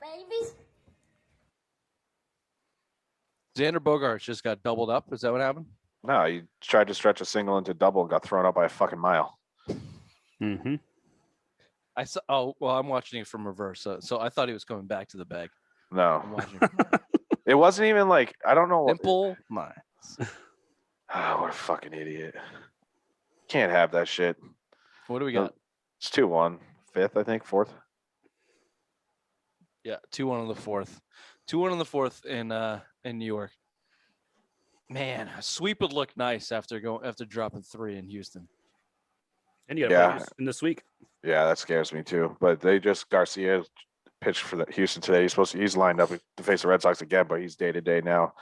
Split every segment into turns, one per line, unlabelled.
babies.
Xander Bogaerts just got doubled up. Is that what happened?
No, he tried to stretch a single into double, got thrown out by a fucking mile.
Mm-hmm.
I saw. Oh, well, I'm watching it from reverse, so I thought he was coming back to the bag.
No,
I'm watching it from reverse.
it wasn't even like I don't know.
Simple minds.
What a fucking idiot! Can't have that shit.
What do we got?
It's 2-1, fifth, I think, fourth.
Yeah, 2-1 on the fourth. 2-1 on the fourth in New York. Man, a sweep would look nice after dropping 3 in Houston.
And you got in this week.
Yeah, that scares me too. But Garcia pitched for the Houston today. He's lined up to face the Red Sox again, but he's day to day now.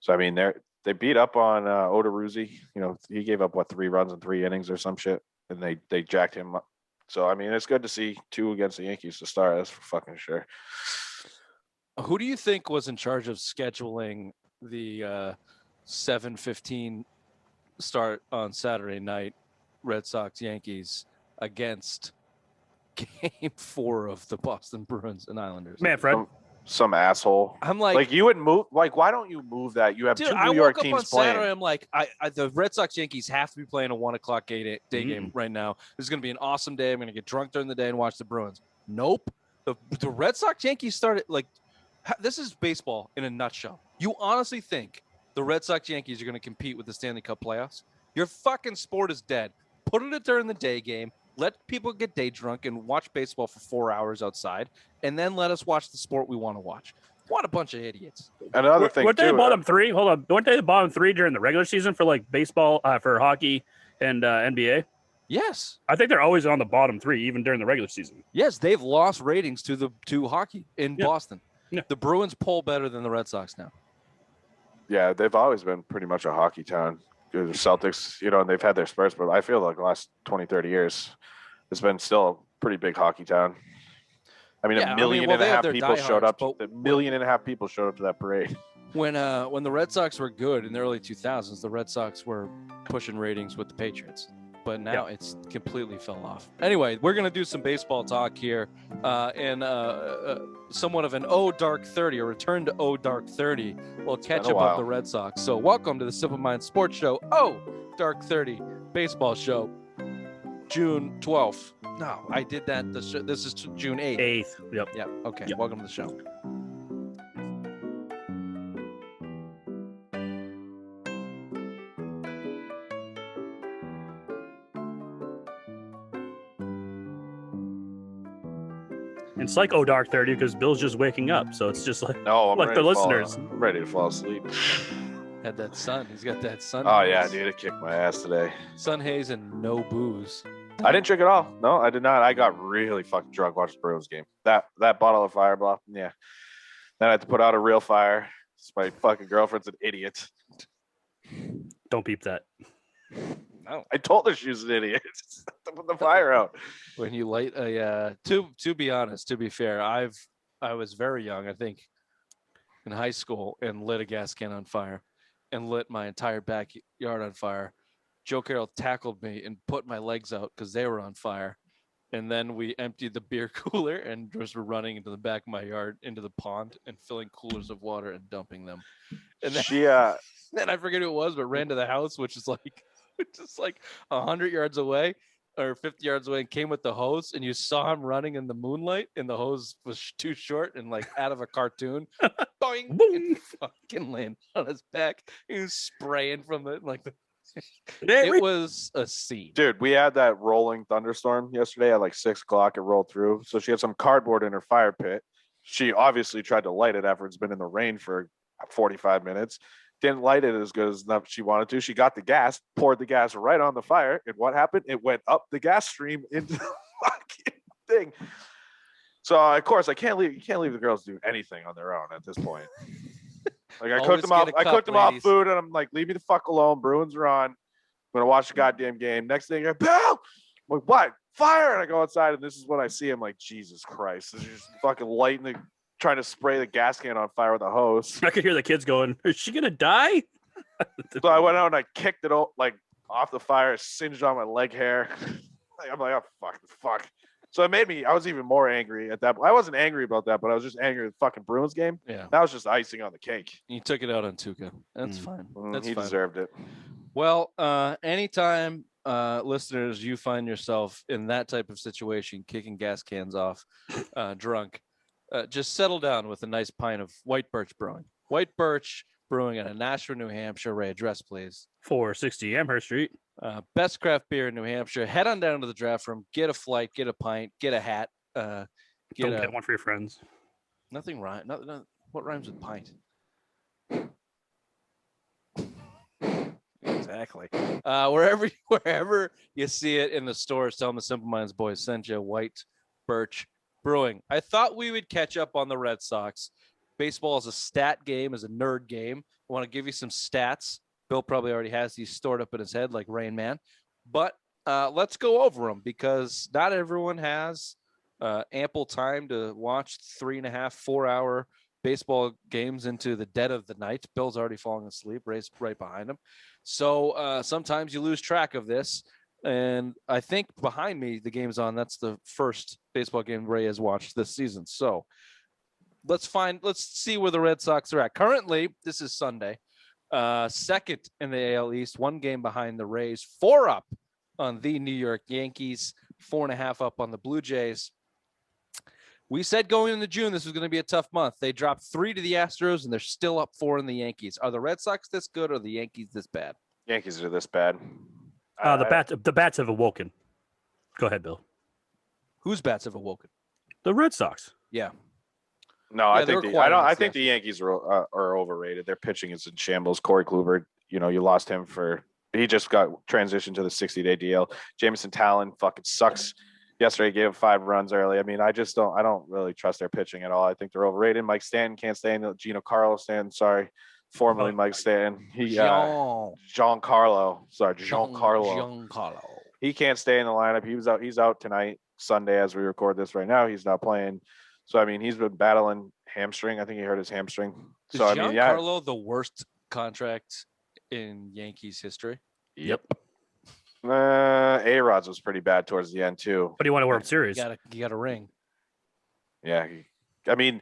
So I mean, they beat up on Odorizzi. You know, he gave up 3 runs in 3 innings or some shit, and they jacked him up. So I mean, it's good to see 2 against the Yankees to start. That's for fucking sure.
Who do you think was in charge of scheduling the 7:15 start on Saturday night, Red Sox Yankees against Game 4 of the Boston Bruins and Islanders?
Manfred.
Some asshole.
I'm like
you would move. Like, why don't you move that? You have 2 New York teams
I woke up on
playing.
Saturday, I'm like, the Red Sox Yankees have to be playing a 1:00 day game right now. This is going to be an awesome day. I'm going to get drunk during the day and watch the Bruins. Nope. The Red Sox Yankees started this is baseball in a nutshell. You honestly think the Red Sox Yankees are going to compete with the Stanley Cup playoffs? Your fucking sport is dead. Put it during the day game. Let people get day drunk and watch baseball for 4 hours outside, and then let us watch the sport we want to watch. What a bunch of idiots.
Another thing,
weren't they the bottom 3? Hold on. Weren't they the bottom 3 during the regular season for baseball, for hockey and NBA?
Yes.
I think they're always on the bottom 3, even during the regular season.
Yes, they've lost ratings to hockey in Boston. Yeah. The Bruins poll better than the Red Sox now.
Yeah, they've always been pretty much a hockey town. The Celtics, and they've had their spurts, but I feel like the last 20, 30 years, it's been still a pretty big hockey town. I mean, a million and a half people showed up. A million and a half people showed up to that parade.
When the Red Sox were good in the early 2000s, the Red Sox were pushing ratings with the Patriots. But now it's completely fell off. Anyway, we're going to do some baseball talk here and somewhat of an Dark 30, a return to Dark 30. We'll catch up of the Red Sox. So welcome to the Simple Minds Sports Show, Dark 30 baseball show, June 12th. No, I did that. This is June 8th.
Yep.
Okay,
Yep.
Welcome to the show.
It's like Dark 30 because Bill's just waking up, so it's just like the listeners.
I'm ready to fall asleep.
Had that sun. He's got that sun.
Oh yeah, dude, it kicked my ass today.
Sun haze and no booze.
I didn't drink at all. No, I did not. I got really fucking drunk watching the Bruins game. That bottle of Fireball, yeah. Then I had to put out a real fire. My fucking girlfriend's an idiot.
Don't beep that.
No. I told her she was an idiot. To put the fire out.
When you light a to be honest, to be fair, I was very young, I think, in high school, and lit a gas can on fire and lit my entire backyard on fire. Joe Carroll tackled me and put my legs out because they were on fire. And then we emptied the beer cooler and just were running into the back of my yard, into the pond, and filling coolers of water and dumping them. And then, then I forget who it was, but ran to the house, which is like 100 yards away or 50 yards away, and came with the hose. And you saw him running in the moonlight, and the hose was too short and out of a cartoon. Boing! And fucking landed on his back. He was spraying from it it was a scene.
Dude, we had that rolling thunderstorm yesterday at 6 o'clock. It rolled through. So she had some cardboard in her fire pit. She obviously tried to light it after it's been in the rain for 45 minutes. Didn't light it as good as she wanted to. She got the gas, poured the gas right on the fire. And what happened? It went up the gas stream into the fucking thing. So, of course, you can't leave the girls do anything on their own at this point. I cooked them off food, and I'm like, leave me the fuck alone. Bruins are on. I'm going to watch the goddamn game. Next thing, Bill! I'm like, what? Fire! And I go outside, and this is what I see. I'm like, Jesus Christ. This is just fucking trying to spray the gas can on fire with a hose.
I could hear the kids going, is she going to die?
So I went out and I kicked it off the fire, singed on my leg hair. I'm like, oh, fuck. So it made me. I was even more angry at that. I wasn't angry about that, but I was just angry at the fucking Bruins game.
Yeah.
That was just icing on the cake.
You took it out on Tuca. That's fine. That's
he
fine.
deserved it.
Well, anytime, listeners, you find yourself in that type of situation, kicking gas cans off, drunk, just settle down with a nice pint of White Birch Brewing. White Birch Brewing out of Nashua, New Hampshire. Ray, address, please.
460 Amherst Street.
Best craft beer in New Hampshire. Head on down to the draft room. Get a flight. Get a pint. Get a hat.
Get one for your friends.
Nothing rhymes. What rhymes with pint? Exactly. Wherever you see it in the stores, tell them the Simple Minds boys sent you. White Birch Brewing. I thought we would catch up on the Red Sox. Baseball is a stat game, is a nerd game. I want to give you some stats. Bill probably already has these stored up in his head like Rain Man. But let's go over them because not everyone has ample time to watch 3.5, 4-hour baseball games into the dead of the night. Bill's already falling asleep, Ray's right behind him. So sometimes you lose track of this. And I think behind me, the game's on. That's the first baseball game Ray has watched this season. So let's see where the Red Sox are at. Currently, this is Sunday. Second in the AL East, 1 game behind the Rays, 4 up on the New York Yankees, 4.5 up on the Blue Jays. We said going into June, this was going to be a tough month. They dropped 3 to the Astros, and they're still up 4 in the Yankees. Are the Red Sox this good or the Yankees this bad?
Yankees are this bad.
The bats have awoken. Go ahead, Bill.
Whose bats have awoken?
The Red Sox.
Yeah.
No,
Yeah,
I
they're
think
quiet on
I
this
think the Yankees are overrated. Their pitching is in shambles. Corey Kluber, you lost him he just got transitioned to the 60-day DL. Jameson Talon fucking sucks. Yesterday gave 5 runs early. I mean, I don't really trust their pitching at all. I think they're overrated. Mike Stanton can't stand Gino Carlos Stanton. Sorry. Formerly Mike Stanton. Giancarlo. He can't stay in the lineup. He's out tonight, Sunday, as we record this right now. He's not playing. So I mean, he's been battling hamstring. I think he hurt his hamstring. So
Is Giancarlo the worst contract in Yankees history?
Yep.
A-Rod's was pretty bad towards the end too.
But he won a World Series.
You got a ring.
Yeah, I mean,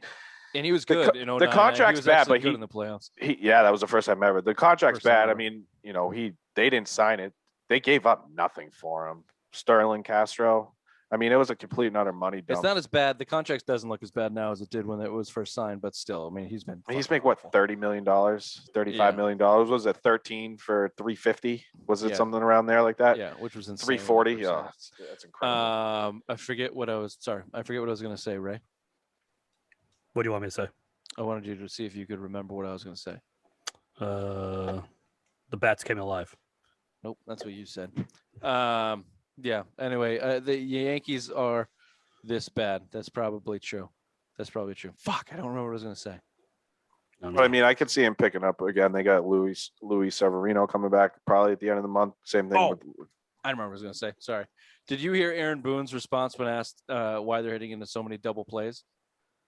and he was good.
The contract's bad, but
good in the playoffs.
That was the first time ever. The contract's bad. I mean, they didn't sign it. They gave up nothing for him. Sterling Castro. I mean, it was a complete and utter money dump.
It's not as bad. The contract doesn't look as bad now as it did when it was first signed, but still, I mean, he's making what,
$30 million, $35 million. Was it 13 for 350? Was it something around there like that?
Yeah, which was insane.
340. Yeah, that's incredible.
I forget what I was going to say, Ray.
What do you want me to say?
I wanted you to see if you could remember what I was going to say.
The bats came alive.
Nope, that's what you said. Yeah. Anyway, the Yankees are this bad. That's probably true. Fuck, I don't remember what I was going to say.
No. But I mean, I could see him picking up again. They got Luis Severino coming back probably at the end of the month. Same thing.
I remember what I was going to say. Sorry. Did you hear Aaron Boone's response when asked why they're hitting into so many double plays?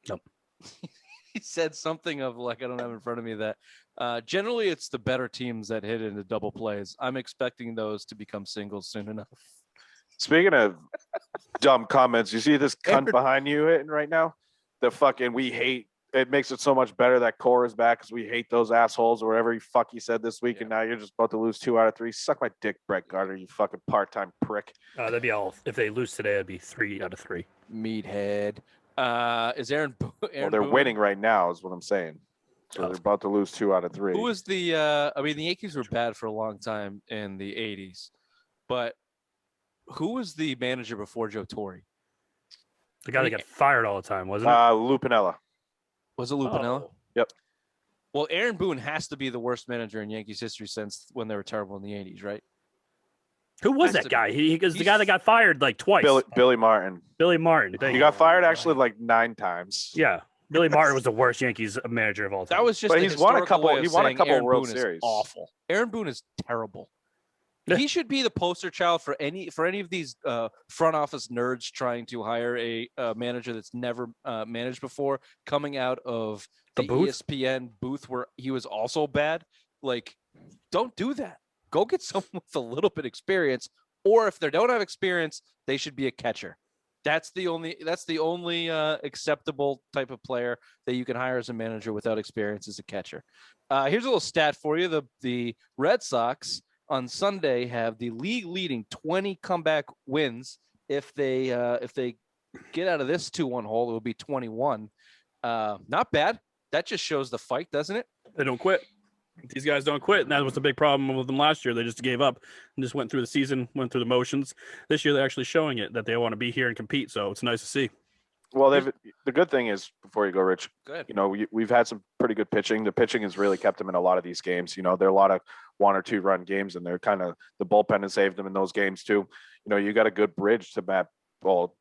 Nope.
He said something of like, I don't have in front of me that generally it's the better teams that hit into double plays. I'm expecting those to become singles soon enough.
Speaking of dumb comments, you see this cunt behind you hitting right now? The fucking it makes it so much better that Core is back because we hate those assholes or whatever he said this week, and now you're just about to lose 2 out of 3. Suck my dick, Brett Gardner, you fucking part-time prick.
That'd be all. If they lose today, it'd be 3 out of 3.
Meathead. Is Aaron
Well, they're winning right now, is what I'm saying. So they're about to lose 2 out of 3.
Who was the I mean, the Yankees were bad for a long time in the 80s, but who was the manager before Joe Torre?
The guy that got fired all the time, wasn't it?
Lou Piniella.
Was it Lou Piniella?
Yep.
Well, Aaron Boone has to be the worst manager in Yankees history since when they were terrible in the 80s, right?
Who was that guy? He's the guy that got fired like twice.
Billy Martin.
Billy Martin.
He got fired actually like 9 times.
Yeah. Billy Martin was the worst Yankees manager of all time.
That was just.
But he's won a couple. He won a couple
Aaron
World
Boone
Series.
Is awful. Aaron Boone is terrible. He should be the poster child for any of these front office nerds trying to hire a manager that's never managed before, coming out of the ESPN booth where he was also bad. Like, don't do that. Go get someone with a little bit of experience, or if they don't have experience, they should be a catcher. That's the only acceptable type of player that you can hire as a manager without experience as a catcher. Here's a little stat for you. The Red Sox on Sunday have the league leading 20 comeback wins. If they get out of this 2-1 hole, it will be 21. Not bad. That just shows the fight, doesn't it?
They don't quit. These guys don't quit, and that was the big problem with them last year. They just gave up and just went through the season, went through the motions. This year, they're actually showing it that they want to be here and compete. So it's nice to see.
Well, the good thing is, before you go, Rich,
Good.
We've had some pretty good pitching. The pitching has really kept them in a lot of these games. There are a lot of 1 or 2 run games, and they're kind of the bullpen has saved them in those games too. You got a good bridge to Matt. Well,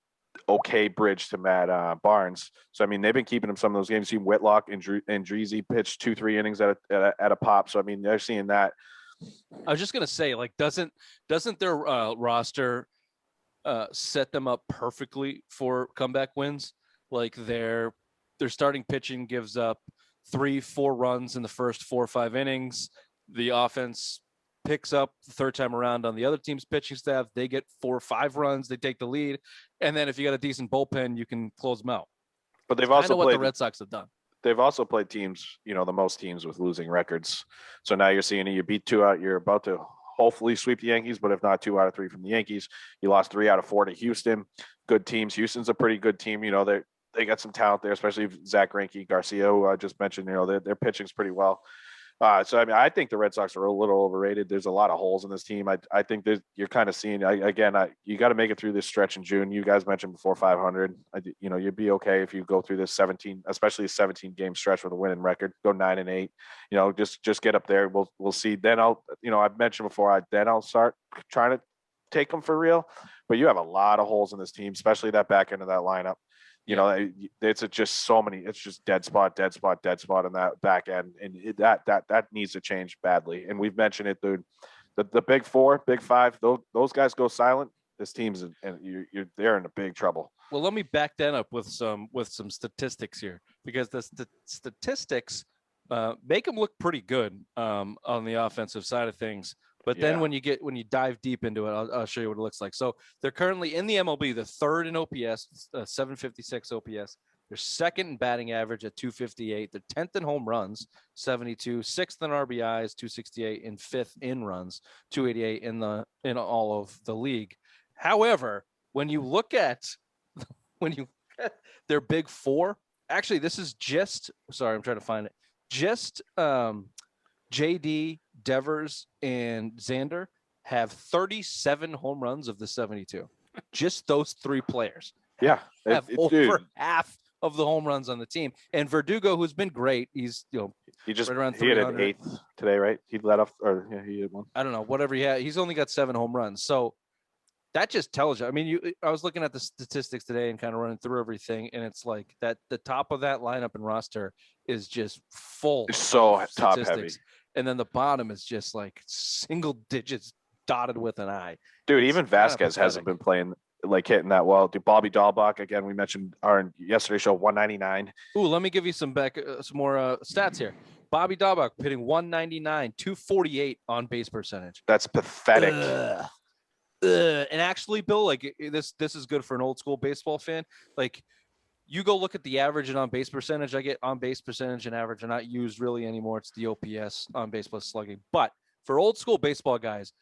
okay bridge to Matt Barnes. So I mean, they've been keeping him some of those games. See Whitlock and Dreezy pitched 2-3 innings at a pop. So I mean, they're seeing that.
I was just gonna say, like, doesn't their roster set them up perfectly for comeback wins? Like their starting pitching gives up 3-4 runs in the first 4 or 5 innings. The offense picks up the third time around on the other team's pitching staff. They get 4 or 5 runs. They take the lead, and then if you got a decent bullpen, you can close them out.
But they've also
what
played
the Red Sox have done.
They've also played teams, the most teams with losing records. So now you're seeing you beat 2 out. You're about to hopefully sweep the Yankees, but if not 2 out of 3 from the Yankees, you lost 3 out of 4 to Houston. Good teams. Houston's a pretty good team. They got some talent there, especially Zach Greinke, Garcia, who I just mentioned. Their pitching's pretty well. So I mean, I think the Red Sox are a little overrated. There's a lot of holes in this team. I think that you're kind of seeing you got to make it through this stretch in June. You guys mentioned before 500. You'd be okay if you go through this 17, especially a 17 game stretch with a winning record. Go 9-8. Just get up there. We'll see. Then I've mentioned before. I'll start trying to take them for real. But you have a lot of holes in this team, especially that back end of that lineup. It's just so many. It's just dead spot in that back end, and that needs to change badly. And we've mentioned it, dude. The big 4, big 5, those guys go silent. This team's and they're in a big trouble.
Well, let me back that up with some statistics here, because the statistics make them look pretty good on the offensive side of things. But then when you dive deep into it, I'll show you what it looks like. So they're currently in the MLB, the 3rd in OPS, 756 OPS. They're 2nd in batting average at 258. They're 10th in home runs, 72. 6th in RBIs, 268, and 5th in runs, 288 in all of the league. However, when you look at their big 4, actually, this is just I'm trying to find it. Just JD, Devers, and Xander have 37 home runs of the 72. Just those 3 players have over half of the home runs on the team. And Verdugo, who's been great, he's
he just
right around
he had
300.
an 8th today, right? He let off, or he had one.
I don't know, whatever he had. He's only got 7 home runs. So that just tells you. I mean, I was looking at the statistics today and kind of running through everything, and it's like that the top of that lineup and roster is just full.
It's so
of
top
statistics.
heavy.
And then the bottom is just like single digits dotted with an I.
Dude, even Vasquez hasn't been playing, like, hitting that well. Dude, Bobby Dahlbach, again, we mentioned our yesterday's show, 199.
Ooh, let me give you some more stats here. Bobby Dahlbach hitting 199, 248 on base percentage.
That's pathetic.
And actually, Bill, like this is good for an old school baseball fan. Like, you go look at the average and on base percentage. I get on base percentage and average are not used really anymore. It's the OPS, on base plus slugging. But for old school baseball guys,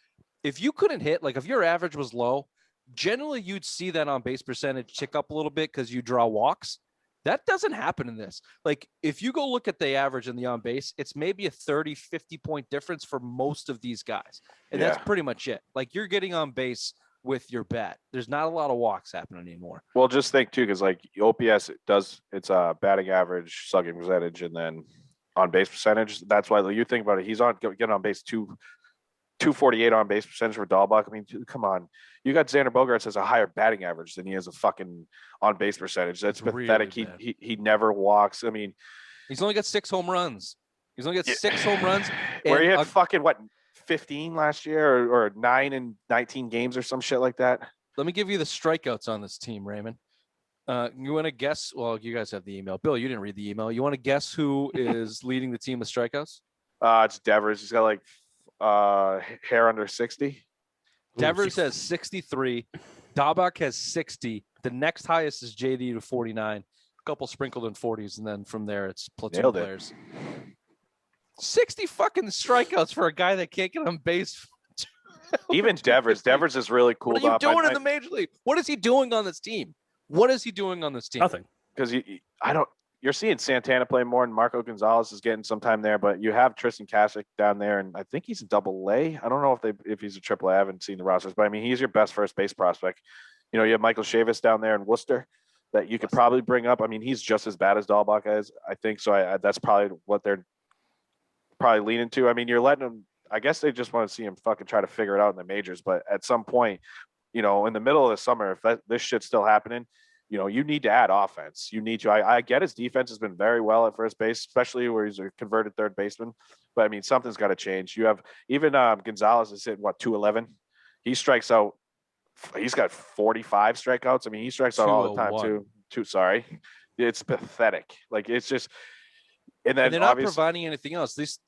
if you couldn't hit, like if your average was low, generally you'd see that on base percentage tick up a little bit because you draw walks. That doesn't happen in this. Like, if you go look at the average and the on base, it's maybe a 30, 50 point difference for most of these guys. And that's pretty much it. Like, you're getting on base with your bat. There's not a lot of walks happening anymore.
Well, just think too, because like OPS, it's a batting average, slugging percentage, and then on base percentage. That's why you think about it. He's getting on base 248 on base percentage for Dahlbach. I mean, dude, come on. You got Xander Bogaerts has a higher batting average than he has a fucking on base percentage. That's pathetic. Really he never walks. I mean,
he's only got 6 home runs. He's only got 6 home runs.
Where he had fucking 15 last year or 9 in 19 games or some shit like that.
Let me give you the strikeouts on this team, Raymond. You want to guess? Well, you guys have the email. Bill, you didn't read the email. You want to guess who is leading the team with strikeouts?
It's Devers. He's got like hair under 60.
Devers has 63. Dahlbach has 60. The next highest is JD to 49, a couple sprinkled in 40s, and then from there it's platoon
Nailed it.
players. 60 fucking strikeouts for a guy that can't get on base.
Even Devers is really cool.
What are you doing in the major league? What is he doing on this team?
Nothing.
Because you're seeing Santana play more, and Marco Gonzalez is getting some time there, but you have Tristan Kasich down there, and I think he's a double-A. I don't know if he's a triple-A. I haven't seen the rosters, but I mean, he's your best first base prospect. You have Michael Chavis down there in Worcester that you could probably bring up. I mean, he's just as bad as Dahlbach is, I think. So that's probably what they're probably leaning to. I mean, you're letting them, I guess they just want to see him fucking try to figure it out in the majors, but at some point, in the middle of the summer, if this shit's still happening, you need to add offense. You need to. I get his defense has been very well at first base, especially where he's a converted third baseman. But I mean, something's got to change. You have even Gonzalez is hitting 211. He strikes out. He's got 45 strikeouts. I mean, he strikes out all the time too. Sorry, it's pathetic. Like it's just. And then
they're not providing anything else. These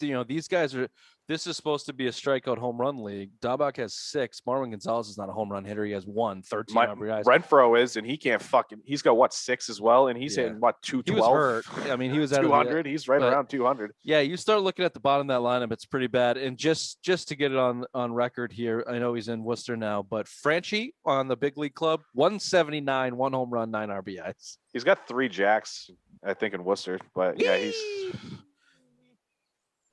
guys are. This is supposed to be a strikeout home run league. Dahlbach has 6. Marwin Gonzalez is not a home run hitter. He has 1, 13 RBIs.
Renfroe is, and he can't he's got 6 as well, and he's hitting 212.
He was hurt. I mean, he was at
200. He's right around 200.
Yeah, you start looking at the bottom of that lineup, it's pretty bad. And just to get it on record here, I know he's in Worcester now, but Franchi on the big league club, 179, 1 home run, 9 RBIs.
He's got 3 jacks, I think, in Worcester, but yeah,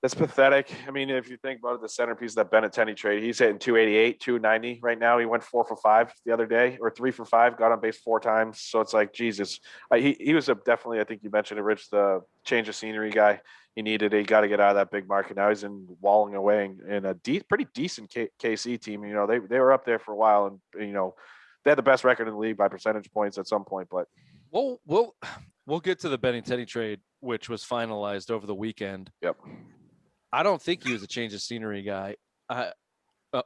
that's pathetic. I mean, if you think about it, the centerpiece of that Benintendi trade, he's hitting 288, 290 right now. He went 4 for 5 the other day, or 3 for 5, got on base 4 times. So it's like, Jesus. He was definitely, I think you mentioned it, Rich, the change of scenery guy. He needed it. He got to get out of that big market. Now he's walling away in a pretty decent KC team. They were up there for a while, and they had the best record in the league by percentage points at some point. But
we'll get to the Benintendi trade, which was finalized over the weekend.
Yep.
I don't think he was a change of scenery guy.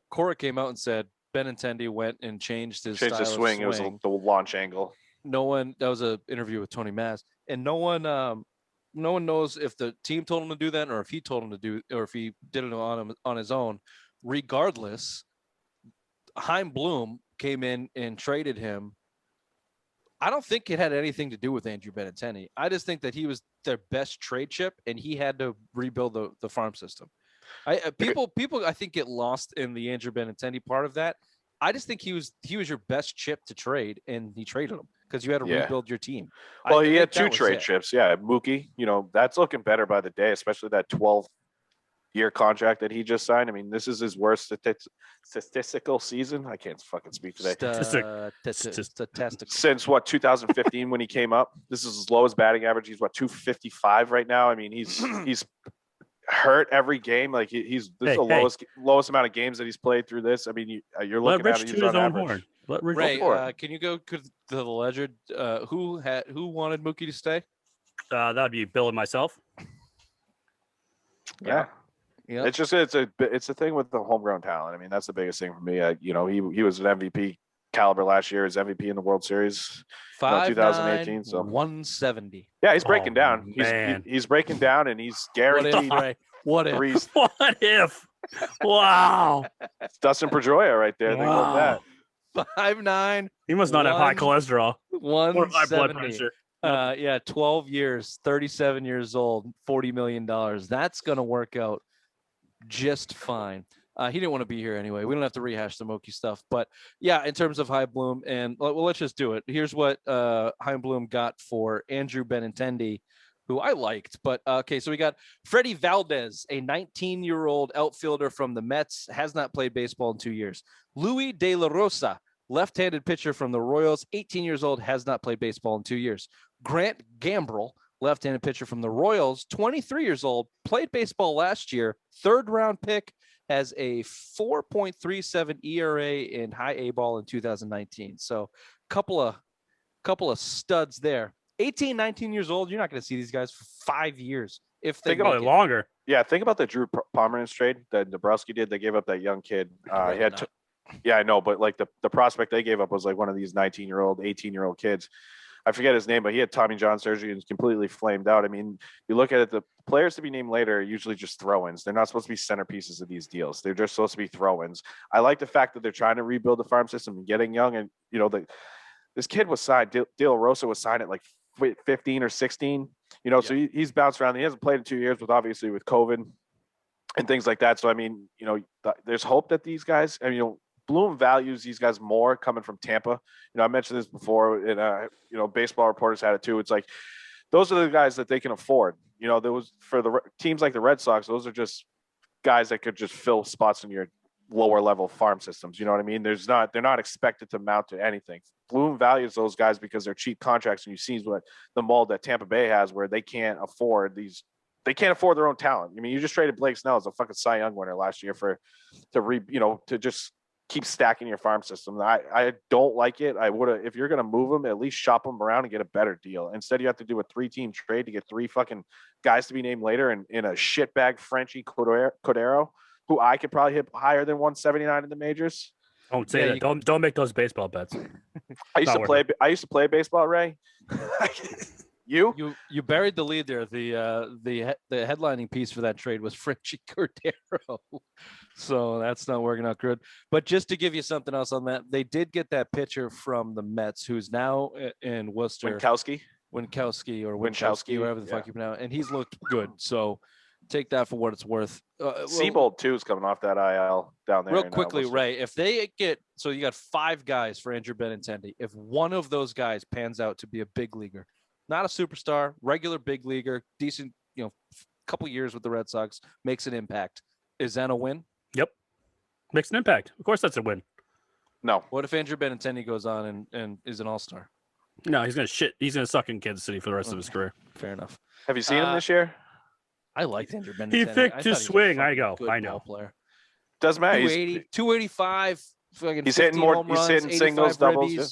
Cora came out and said Benintendi went and changed his swing.
It was the launch angle.
That was an interview with Tony Maz, and no one knows if the team told him to do that or if he told him to do, or if he did it on his own. Regardless, Chaim Bloom came in and traded him. I don't think it had anything to do with Andrew Benintendi. I just think that he was their best trade chip, and he had to rebuild the farm system. People I think get lost in the Andrew Benintendi part of that. I just think he was your best chip to trade, and he traded him because you had to rebuild your team.
Well, he had 2 trade chips. Yeah, Mookie. That's looking better by the day, especially that 12-year contract that he just signed. I mean, this is his worst statistical season. I can't fucking speak today.
Statistical.
Since 2015 when he came up. This is his lowest batting average. He's 255 right now. I mean, he's hurt every game. Like he's the lowest amount of games that he's played through this. I mean, you're looking at it. He's on average.
Ray, can you go to the ledger? Who wanted Mookie to stay?
That'd be Bill and myself.
Yeah. Yep. It's a thing with the homegrown talent. I mean, that's the biggest thing for me. He was an MVP caliber last year. His MVP in the World Series, 2018. So
170.
Yeah, he's breaking down. He's breaking down, and he's guaranteed.
What if?
What if? Wow.
It's Dustin Pedroia right there. Think about
that. 5'9".
He must not have high cholesterol.
170.
Or high blood pressure.
12 years, 37 years old, $40 million. That's going to work out just fine. He didn't want to be here anyway. We don't have to rehash the Mookie stuff. But, yeah, in terms of Chaim Bloom, and let's just do it. Here's what Chaim Bloom got for Andrew Benintendi, who I liked. But, okay, so we got Freddie Valdez, a 19-year-old outfielder from the Mets, has not played baseball in 2 years. Louis De La Rosa, left-handed pitcher from the Royals, 18 years old, has not played baseball in 2 years. Grant Gambrell, left-handed pitcher from the Royals, 23 years old, played baseball last year, 3rd-round pick, has a 4.37 ERA in high A ball in 2019. So couple of studs there. 18, 19 years old, you're not going to see these guys for 5 years. If they
go longer.
Yeah, think about the Drew Pomeranz trade that Nebraska did. They gave up that young kid. Yeah, I know, but like the prospect they gave up was like one of these 19-year-old, 18-year-old kids. I forget his name, but he had Tommy John surgery and was completely flamed out. I mean, you look at it, the players to be named later are usually just throw-ins. They're not supposed to be centerpieces of these deals. They're just supposed to be throw-ins. I like the fact that they're trying to rebuild the farm system and getting young, and This kid was signed. De La Rosa was signed at like 15 or 16. So he's bounced around. He hasn't played in 2 years with COVID and things like that. So I mean, there's hope that these guys. I mean, Bloom values these guys more coming from Tampa. I mentioned this before, and baseball reporters had it too. It's like those are the guys that they can afford. There was for the teams like the Red Sox. Those are just guys that could just fill spots in your lower level farm systems. You know what I mean? They're not expected to mount to anything. Bloom values those guys because they're cheap contracts, and you see what the mold that Tampa Bay has, where they can't afford these. They can't afford their own talent. I mean, you just traded Blake Snell as a fucking Cy Young winner last year to just keep stacking your farm system. I don't like it. I would have, if you're going to move them, at least shop them around and get a better deal. Instead, you have to do a 3-team trade to get 3 fucking guys to be named later in a shitbag Frenchie Cordero, who I could probably hit higher than 179 in the majors.
Don't say that. Don't make those baseball bets.
I used to play baseball, Ray. You
buried the lead there. The headlining piece for that trade was Frenchie Cordero, so that's not working out good. But just to give you something else on that, they did get that pitcher from the Mets, who's now in Worcester,
Winkowski,
whatever the fuck you pronounce, and he's looked good. So take that for what it's worth.
Seabold too is coming off that IL down there.
Real quickly, Ray, if they you got 5 guys for Andrew Benintendi. If one of those guys pans out to be a big leaguer. Not a superstar, regular big leaguer, decent, couple years with the Red Sox, makes an impact. Is that a win?
Yep. Makes an impact. Of course that's a win.
No.
What if Andrew Benintendi goes on and is an all-star?
No, he's going to shit. He's going to suck in Kansas City for the rest of his career.
Fair enough.
Have you seen him this year?
I liked Andrew Benintendi.
He picked his swing. I know.
Player.
Doesn't matter.
285.
He's hitting more. He's hitting singles, doubles. Yeah.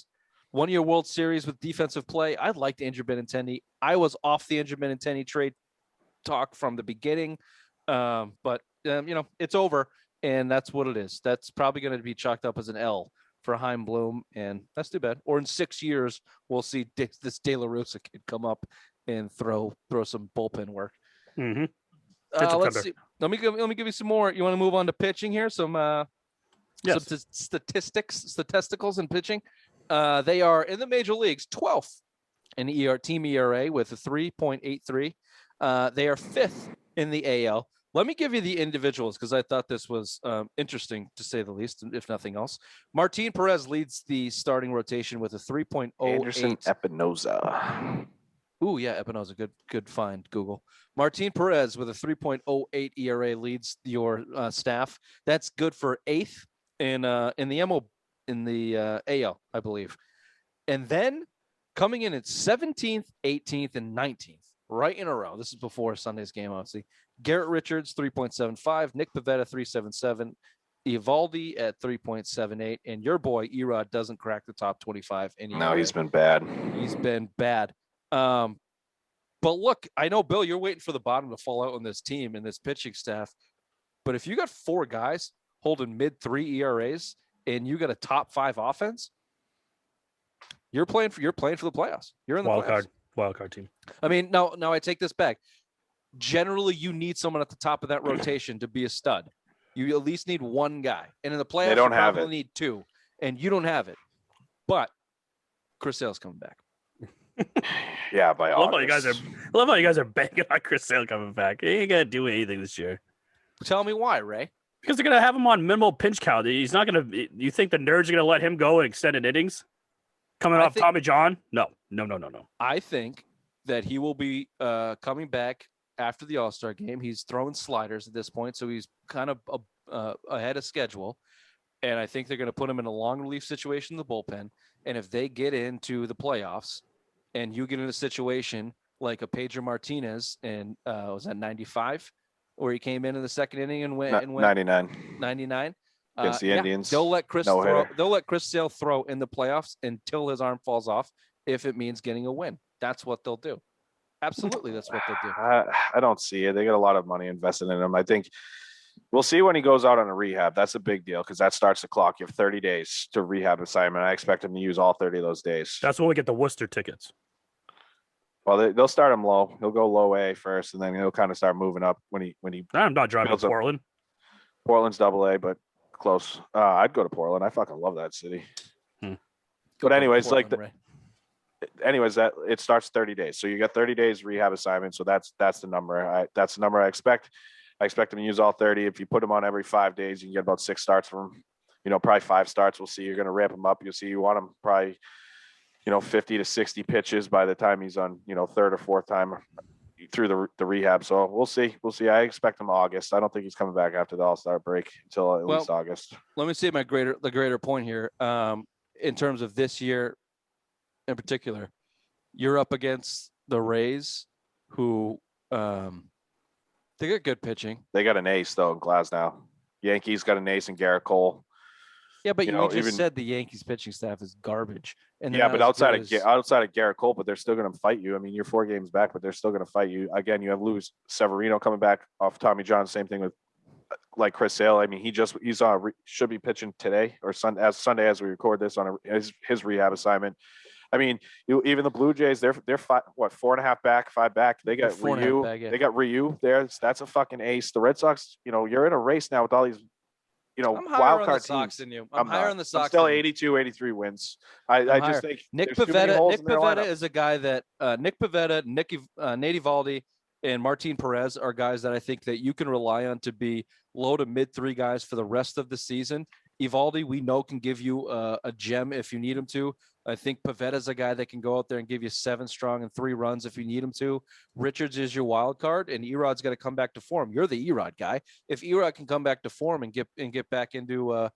1-year World Series with defensive play. I liked Andrew Benintendi. I was off the Andrew Benintendi trade talk from the beginning, but it's over, and that's what it is. That's probably going to be chalked up as an L for Chaim Bloom, and that's too bad. Or in 6 years, we'll see this De La Rosa kid come up and throw some bullpen work.
Mm-hmm.
Let's see. Let me give you some more. You want to move on to pitching here? Some statisticals in pitching. They are in the major leagues 12th in team ERA with a 3.83. They are 5th in the AL. Let me give you the individuals because I thought this was interesting to say the least, if nothing else. Martin Perez leads the starting rotation with a 3.08.
Anderson Espinoza.
Ooh, yeah, Espinoza, good find, Google. Martin Perez with a 3.08 ERA leads your staff. That's good for 8th in the AL, I believe. And then coming in at 17th, 18th, and 19th, right in a row. This is before Sunday's game, obviously. Garrett Richards, 3.75. Nick Pivetta, 3.77. Evaldi at 3.78. And your boy, Erod, doesn't crack the top 25 anymore.
No, he's been bad.
He's been bad. But look, I know, Bill, you're waiting for the bottom to fall out on this team and this pitching staff. But if you got 4 guys holding mid-3 ERAs, and you got a top 5 offense, you're playing for the playoffs. You're in the
wild card team.
I mean, now I take this back. Generally, you need someone at the top of that rotation to be a stud. You at least need 1 guy, and in the playoffs, you probably need 2, and you don't have it. But Chris Sale's coming back.
Yeah, by
I love how you guys are banging on Chris Sale coming back. He ain't gonna do anything this year.
Tell me why, Ray.
Because they're gonna have him on minimal pinch count. He's not gonna. You think the Nerds are gonna let him go in extended innings? Coming off Tommy John? No.
I think that he will be coming back after the All-Star game. He's throwing sliders at this point, so he's kind of ahead of schedule. And I think they're going to put him in a long relief situation in the bullpen. And if they get into the playoffs, and you get in a situation like a Pedro Martinez, and was that 95? Where he came in the second inning and went 99
against the Indians.
They'll let Chris Sale throw in the playoffs until his arm falls off if it means getting a win. That's what they'll do. Absolutely, that's what they'll do.
I don't see it. They got a lot of money invested in him. I think we'll see when he goes out on a rehab. That's a big deal because that starts the clock. You have 30 days to rehab assignment. I expect him to use all 30 of those days.
That's when we get the Worcester tickets.
Well, they'll start him low. He'll go low A first, and then he'll kind of start moving up when he.
I'm not driving to Portland.
Portland's double A, but close. I'd go to Portland. I fucking love that city. But anyways,
Portland,
like
Ray.
anyways, that it starts 30 days. So you got 30 days rehab assignment. So that's the number. That's the number I expect. I expect him to use all 30. If you put him on every 5 days, you can get about 6 starts from him. Probably 5 starts. We'll see. You're going to ramp him up. You'll see. You want him probably, 50 to 60 pitches by the time he's on, third or fourth time through the rehab. So we'll see. I expect him August. I don't think he's coming back after the All-Star break until at least August.
Let me say the greater point here. In terms of this year in particular, you're up against the Rays, who they got good pitching.
They got an ace though in Glasnow. Yankees got an ace in Garrett Cole.
Yeah, but you just said the Yankees pitching staff is garbage. And
but outside of Garrett Cole, but they're still going to fight you. I mean, you're 4 games back, but they're still going to fight you. Again, you have Luis Severino coming back off Tommy John. Same thing with like Chris Sale. I mean, should be pitching today or Sunday as we record this on his rehab assignment. I mean, even the Blue Jays, they're 4.5 back, 5 back. They got Ryu. They got Ryu there. That's a fucking ace. The Red Sox, you're in a race now with all these.
I'm
wild
higher
card
on the
teams.
Sox than you. I'm higher on the Sox.
I'm still 82, 83 wins. I just think
Nick Pivetta is a guy that Nick Pivetta, Nate Eovaldi, and Martin Perez are guys that I think that you can rely on to be low to mid 3 guys for the rest of the season. Eovaldi, we know, can give you a gem if you need him to. I think Pavetta's a guy that can go out there and give you 7 strong and 3 runs if you need him to. Richards is your wild card, and Erod's got to come back to form. You're the Erod guy. If Erod can come back to form and get back into a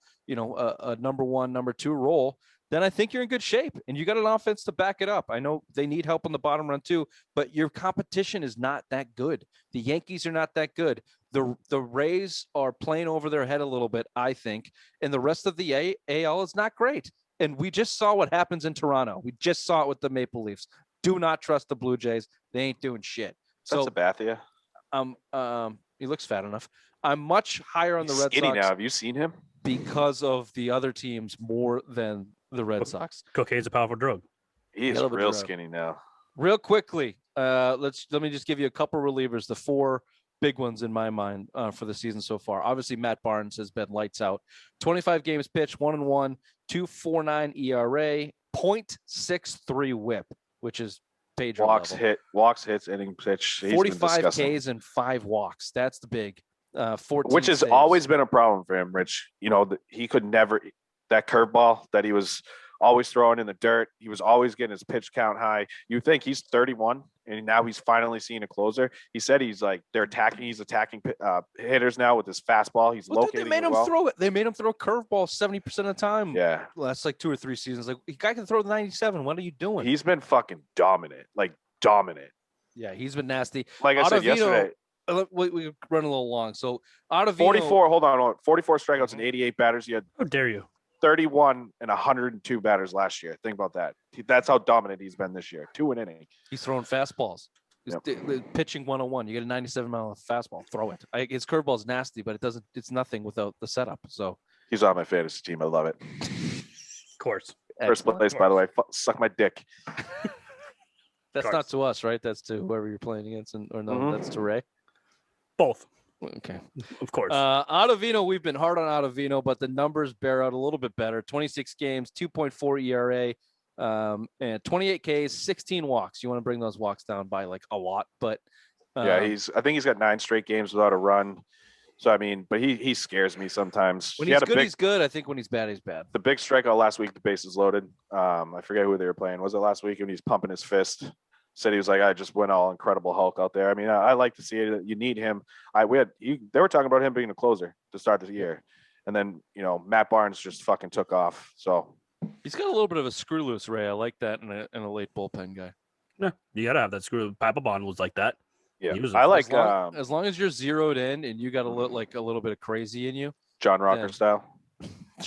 number 1, number 2 role, then I think you're in good shape, and you got an offense to back it up. I know they need help on the bottom run too, but your competition is not that good. The Yankees are not that good. The Rays are playing over their head a little bit, I think, and the rest of the AL is not great. And we just saw what happens in Toronto. We just saw it with the Maple Leafs. Do not trust the Blue Jays. They ain't doing shit.
So Sabathia.
He looks fat enough. I'm much higher on the Red
Sox.
Sox.
Now, have you seen him?
Because of the other teams more than the Red Sox.
Cocaine's a powerful drug.
He is real skinny now.
Real quickly, let me just give you a couple relievers. The 4 big ones in my mind for the season so far. Obviously, Matt Barnes has been lights out. 25 games pitched, 1-1, 2.49 ERA, 0.63 WHIP, which is Pedro
walks, hits, inning pitch.
45 Ks and 5 walks. That's the big. 14
which has
saves.
Always been a problem for him, Rich. He could never that curveball that he was always throwing in the dirt. He was always getting his pitch count high. You think he's 31 and now he's finally seeing a closer. He said he's attacking hitters now with his fastball. He's locating.
They made him throw it. They made him throw a curveball 70% of the time.
Yeah.
Last 2 or 3 seasons. The guy can throw 97. What are you doing?
He's been fucking dominant.
Yeah, he's been nasty.
Like I said yesterday.
We run a little long. So Ottavino,
44. Hold on. 44 strikeouts and 88 batters. You had
How dare you?
31 and 102 batters last year. Think about that. That's how dominant he's been this year. 2 an inning.
He's throwing fastballs. He's pitching 101. You get a 97-mile fastball. Throw it. His curveball is nasty, but it's nothing without the setup. So
he's on my fantasy team. I love it.
Of course.
First place, by the way. Suck my dick.
That's not to us, right? That's to whoever you're playing against, that's to Ray.
Both.
Okay.
Of course.
Ottavino, we've been hard on Ottavino, but the numbers bear out a little bit better. 26 games, 2.4 ERA, and 28 Ks, 16 walks. You want to bring those walks down by a lot, but
I think he's got 9 straight games without a run. So I mean, but he scares me sometimes.
When he's good. I think when he's bad, he's bad.
The big strikeout last week, the bases loaded. I forget who they were playing. Was it last week when he's pumping his fist? Said he was like, I just went all Incredible Hulk out there. I mean, I like to see it. You need him. They were talking about him being a closer to start the year. And then, Matt Barnes just fucking took off. So
he's got a little bit of a screw loose, Ray. I like that in a late bullpen guy.
Yeah, you got to have that screw. Papelbon was like that.
Yeah, I like
as long as you're zeroed in and you got a little bit of crazy in you.
John Rocker style.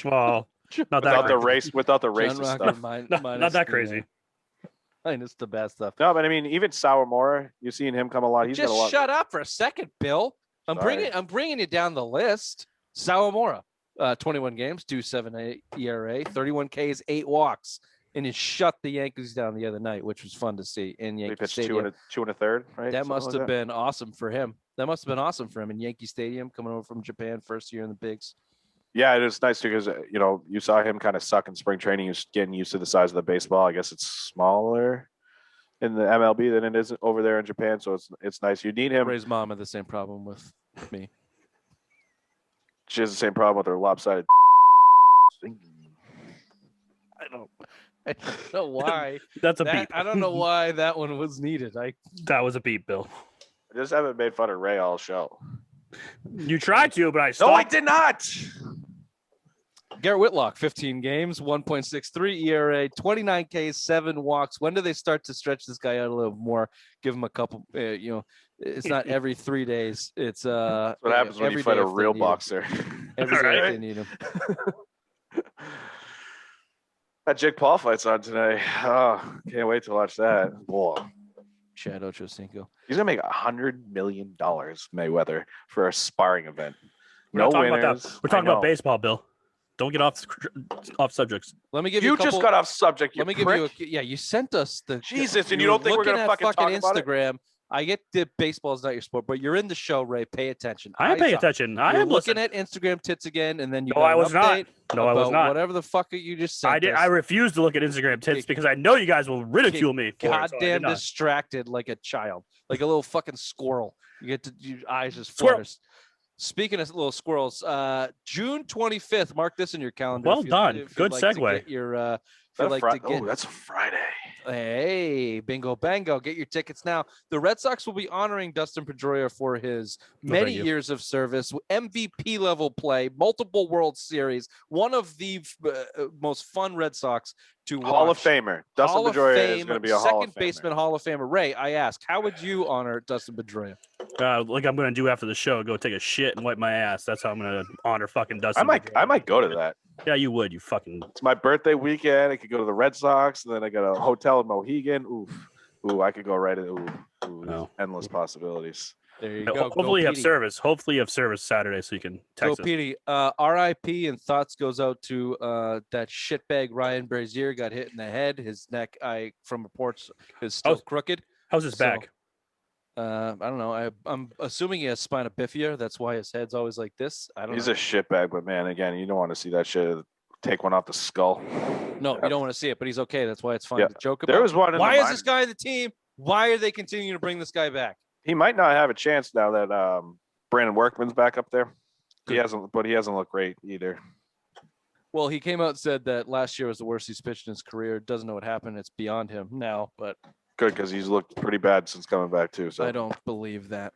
Well, not that
without the racist stuff.
Not that crazy.
Minus the bad stuff.
No, but I mean, even Sawamura, you've seen him come a lot. He's
just
got a lot.
Shut up for a second, Bill. I'm bringing you down the list. Sawamura, 21 games, 2.78 ERA, 31 Ks, 8 walks, and he shut the Yankees down the other night, which was fun to see in Yankee Stadium.
2 1/3, right?
That must have been awesome for him. In Yankee Stadium, coming over from Japan, first year in the bigs.
Yeah, it is nice because you saw him kind of suck in spring training. He was getting used to the size of the baseball. I guess it's smaller in the MLB than it is over there in Japan, so it's nice. You need him.
Ray's mom had the same problem with me.
She has the same problem with her lopsided.
I don't know why.
That's a beep.
I don't know why that one was needed.
That was a beep, Bill.
I just haven't made fun of Ray all show.
You tried to, but I
No,
stopped.
I did not.
Garrett Whitlock, 15 games, 1.63 ERA, 29 Ks, 7 walks. When do they start to stretch this guy out a little more? Give him a couple. It's not every 3 days. It's
That's what happens when you fight a real boxer.
Every day
Right.
if they need him.
That Jake Paul fight's on today. Oh, can't wait to watch that. Whoa.
Chad Ochocinco.
He's gonna make $100 million, Mayweather, for a sparring event.
We're not
No
talking
winners.
about that. We're talking about baseball, Bill. Don't get off subjects.
Let me give you.
You
a couple,
just got off subject.
Let me give you. Yeah, you sent us the.
Jesus, and you don't think we're gonna fucking talk about it?
Instagram. I get that baseball is not your sport, but you're in the show, Ray. Pay attention.
I am paying
saw-
attention. I
You're
am
looking
listening.
at Instagram tits again, and then you.
No,
got
I
an
was not.
update
No, I was
about
not.
Whatever the fuck you just sent
I did.
us.
I refuse to look at Instagram tits because I know you guys will ridicule me. For it, so I did
Goddamn
not.
distracted like a child, like a little fucking squirrel. You get to your eyes just
Squirrel.
flutters. Speaking of little squirrels, June 25th. Mark this in your calendar.
Well
if you-
done.
if you'd
Good
like to
segue.
get your, if you'd like to get,
that's a Friday.
hey, bingo, bango! Get your tickets now. The Red Sox will be honoring Dustin Pedroia for his many
thank you.
years of service, MVP level play, multiple World Series, one of the most fun Red Sox to watch.
Hall of Famer. Dustin
Hall of
Pedroia is
Fame,
going to be a Hall of
second
Famer.
baseman, Hall of Famer. Ray, I ask, how would you honor Dustin Pedroia?
Like I'm going to do after the show, go take a shit and wipe my ass. That's how I'm going to honor fucking Dustin.
I might go to that.
Yeah, you would. You fucking.
It's my birthday weekend. I could go to the Red Sox, and then I got a hotel in Mohegan. Ooh, I could go right in. Ooh,
No.
endless possibilities.
There you go.
Hopefully you have
Petey.
service. Hopefully you have service Saturday so you can text
Go
us.
Petey. RIP and thoughts goes out to that shitbag Ryan Brazier got hit in the head. His neck, from reports, is still
How's-
crooked.
How's his
So,
back?
I don't know. I'm assuming he has spina bifida. That's why his head's always like this. I don't
He's
know.
a shitbag, but man, again, you don't want to see that shit. Take one off the skull.
No, you don't want to see it, but he's okay. That's why it's fun
Yeah.
to joke about.
There was one. In
Why
the
is this guy in the team? Why are they continuing to bring this guy back?
He might not have a chance now that Brandon Workman's back up there. He
Good.
hasn't looked great either.
Well, he came out and said that last year was the worst he's pitched in his career. Doesn't know what happened. It's beyond him now, but
Good, because he's looked pretty bad since coming back too. So
I don't believe that.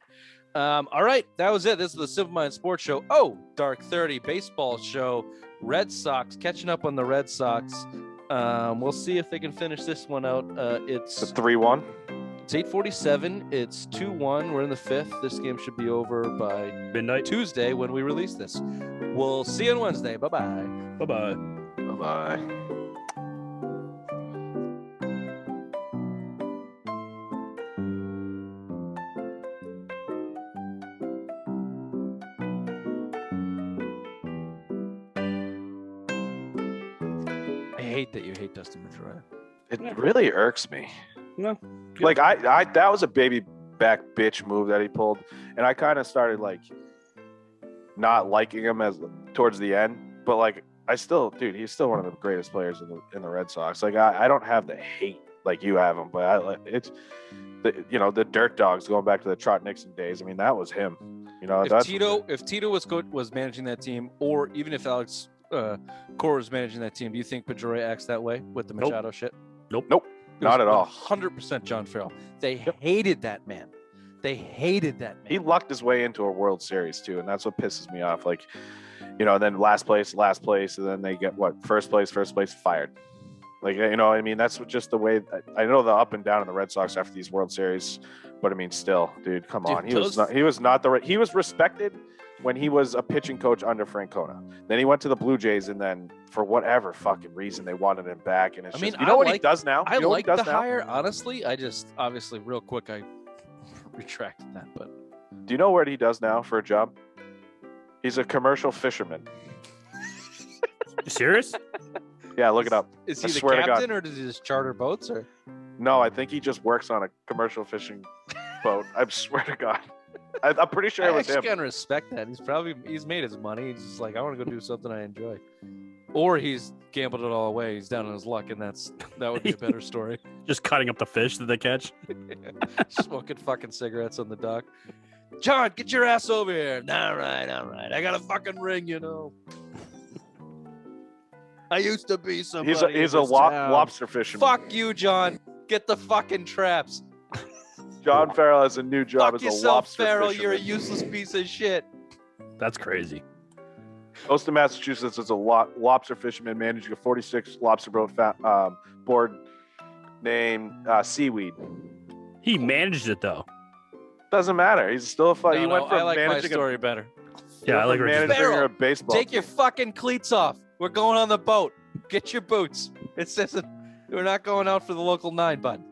All right, that was it. This is the Simple Mind Sports Show. Oh, Dark 30 baseball show. Red Sox catching up on the Red Sox. We'll see if they can finish this one out.
it's
It's
3-1.
8:47. It's 2-1. We're in the fifth. This game should be over by
Midnight.
Tuesday when we release this. We'll see you on Wednesday. Bye bye.
Bye-bye.
Bye-bye.
I hate that you hate Dustin Pedroia.
It really irks me.
No.
Like I that was a baby back bitch move that he pulled, and I kind of started like not liking him as towards the end. But like I still, dude, he's still one of the greatest players in the Red Sox. Like I don't have the hate like you have him, but it's the dirt dogs going back to the Trot Nixon days. I mean, that was him.
If Tito was managing that team, or even if Alex Cora was managing that team, do you think Pedroia acts that way with the
Nope.
Machado shit?
Nope,
It
not
was
at all.
100% John Farrell. They hated that man. They hated that man.
He lucked his way into a World Series too, and that's what pisses me off. Like, and then last place, and then they get first place, fired. Like, I mean, that's just the way. I know the up and down in the Red Sox after these World Series, but I mean, still, dude, come on. He was respected when he was a pitching coach under Francona. Then he went to the Blue Jays, and then for whatever fucking reason, they wanted him back. And it's what he does now?
I
You know what
like
he does
the
now?
hire, honestly. I just, obviously, real quick, I retracted that, but
Do you know what he does now for a job? He's a commercial fisherman.
You serious?
Yeah, look it up.
is
I
he the
swear to God.
captain or does he just charter boats? Or
No, I think he just works on a commercial fishing boat. I swear to God. I'm pretty sure it
I
was
actually
him.
kind of respect that. He's made his money. He's just like, I want to go do something I enjoy. Or he's gambled it all away. He's down on his luck, and that would be a better story.
Just cutting up the fish that they catch.
Smoking fucking cigarettes on the dock. John, get your ass over here. All right. I got a fucking ring, you know. I used to be somebody.
He's a lobster fisherman.
Fuck you, John. Get the fucking traps.
John Farrell has a new job
Fuck
as a
yourself,
lobster
Farrell.
fisherman.
You're a useless piece of shit.
That's crazy.
Goes to Massachusetts as a lobster fisherman managing a 46 lobster boat board named Seaweed.
He managed it though.
Doesn't matter. He's still a fun. He went from
I like my
managing
story better.
Yeah, I like
managing
Farrell,
a baseball.
Take your fucking cleats off. We're going on the boat. Get your boots. It says we're not going out for the local 9, bud.